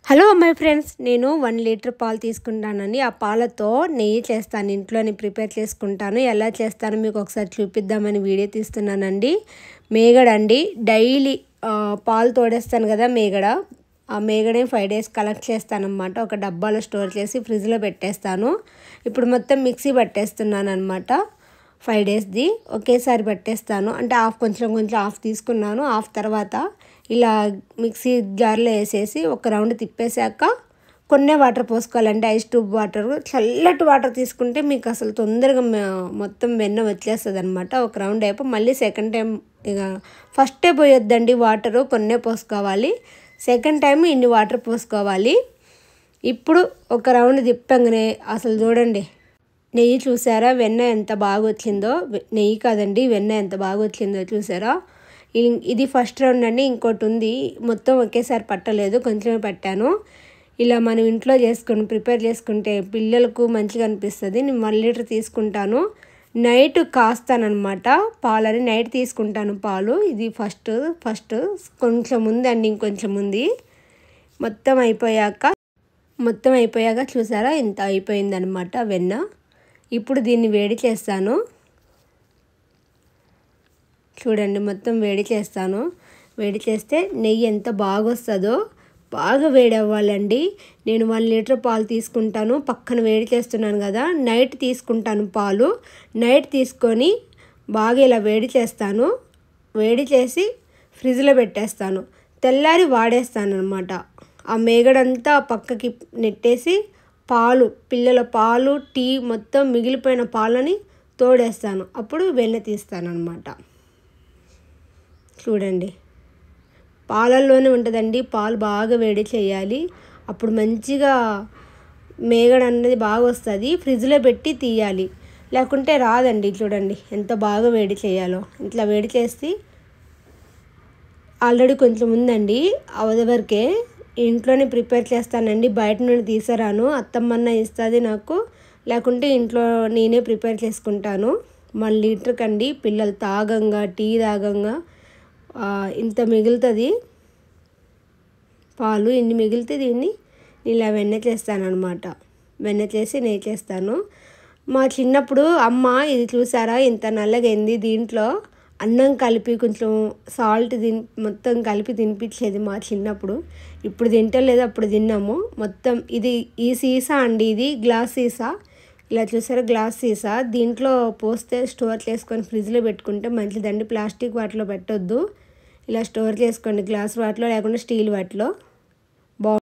Hello my friends, నేను 1 litre పాలు తీసుకుంటానండి. ఆ పాలతో నెయ్యి చేస్తాను, ఇంట్లోనే ప్రిపేర్ చేసుకుంటాను. ఎలా చేస్తానో మీకు ఒకసారి చూపిద్దామని వీడియో తీస్తున్నానండి. మేగడ అండి, డైలీ పాలు తోడేస్తాను కదా మేగడ. ఆ మేగడే 5 డేస్ కలెక్ట్ చేస్తానన్నమాట. ఒక డబ్బాలో స్టోర్ చేసి ఫ్రిడ్జ్లో పెట్టేస్తాను. ఇప్పుడు మొత్తం మిక్సీ పట్టేస్తున్నాను అనమాట. 5 డేస్ది ఒకేసారి పట్టేస్తాను. అంటే కొంచెం హాఫ్ తీసుకున్నాను. హాఫ్ తర్వాత ఇలా మిక్సీ జార్లో వేసేసి ఒక రౌండ్ తిప్పేశాక కొన్నే వాటర్ పోసుకోవాలంటే ఐస్ ట్యూబ్ వాటర్, చల్లటి వాటర్ తీసుకుంటే మీకు అసలు తొందరగా మొత్తం వెన్న వచ్చేస్తుంది అనమాట. ఒక రౌండ్ అయిపోయి మళ్ళీ సెకండ్ టైం ఇక ఫస్టే పోయొద్దండి, వాటరు కొన్నే పోసుకోవాలి. సెకండ్ టైం ఇన్ని వాటర్ పోసుకోవాలి. ఇప్పుడు ఒక రౌండ్ తిప్పంగానే అసలు చూడండి, నెయ్యి చూసారా, వెన్న ఎంత బాగా వచ్చిందో. నెయ్యి కాదండి, వెన్న ఎంత బాగా వచ్చిందో చూసారా. ఇది ఫస్ట్ రౌండ్ అండి. ఇంకోటి ఉంది, మొత్తం ఒకేసారి పట్టలేదు, కొంచెమే పట్టాను. ఇలా మనం ఇంట్లో ప్రిపేర్ చేసుకుంటే పిల్లలకు మంచిగా అనిపిస్తుంది. నేను 1 లీటర్ తీసుకుంటాను. నైట్ కాస్తానమాట పాలని, నైట్ తీసుకుంటాను పాలు. ఇది ఫస్ట్ కొంచెం ఉందండి, ఇంకొంచెం ఉంది. మొత్తం అయిపోయాక చూసారా ఇంత అయిపోయిందనమాట వెన్న. ఇప్పుడు దీన్ని వేడి చేస్తాను. చూడండి, మొత్తం వేడి చేస్తాను. వేడి చేస్తే నెయ్యి ఎంత బాగా వస్తుందో. బాగా వేడి అవ్వాలండి. నేను 1 లీటర్ పాలు తీసుకుంటాను, పక్కన వేడి చేస్తున్నాను కదా. నైట్ తీసుకుంటాను పాలు. నైట్ తీసుకొని బాగా ఇలా వేడి చేస్తాను. వేడి చేసి ఫ్రిడ్జ్లో పెట్టేస్తాను. తెల్లారి వాడేస్తాను అనమాట. ఆ మేగడంతా పక్కకి నెట్టేసి పిల్లల పాలు, టీ మొత్తం మిగిలిపోయిన పాలని తోడేస్తాను. అప్పుడు వెన్న తీస్తాను అనమాట. చూడండి, పాలల్లోనే ఉంటుందండి. పాలు బాగా వేడి చేయాలి, అప్పుడు మంచిగా మేగడ అన్నది బాగా వస్తుంది. ఫ్రిడ్జ్లో పెట్టి తీయాలి, లేకుంటే రాదండి. చూడండి ఎంత బాగా వేడి చేయాలో. ఇట్లా వేడి చేసి ఆల్రెడీ కొంచెం ఉందండి, అవదవరకే ఇంట్లోనే ప్రిపేర్ చేస్తానండి. బయట నుండి తీసరాను, అత్తమ్మన్న ఇస్తుంది నాకు, లేకుంటే ఇంట్లో నేనే ప్రిపేర్ చేసుకుంటాను. 1 లీటర్ కండి, పిల్లలు తాగంగా, టీ తాగంగా ఇంత మిగులుతుంది పాలు. ఇన్ని మిగిలితే దీన్ని ఇలా వెన్న చేస్తానన్నమాట. వెన్న చేసి నెయ్యి చేస్తాను. మా చిన్నప్పుడు అమ్మ ఇది చూసారా ఇంత నల్లగైంది, దీంట్లో అన్నం కలిపి కొంచెం సాల్ట్ మొత్తం కలిపి తినిపించేది మా చిన్నప్పుడు. ఇప్పుడు తింటలేదు, అప్పుడు తిన్నాము. మొత్తం ఈ సీసా అండి, ఇది గ్లాస్ సీసా. ఇలా చూసారా, గ్లాస్ సీసా. దీంట్లో పోస్తే స్టోర్ చేసుకొని ఫ్రిడ్జ్లో పెట్టుకుంటే మంచిదండి. ప్లాస్టిక్ వాటిలో పెట్టొద్దు, ఇలా స్టోర్ చేసుకోండి, గ్లాస్ వాటిలో లేకుండా స్టీల్ వాటిలో.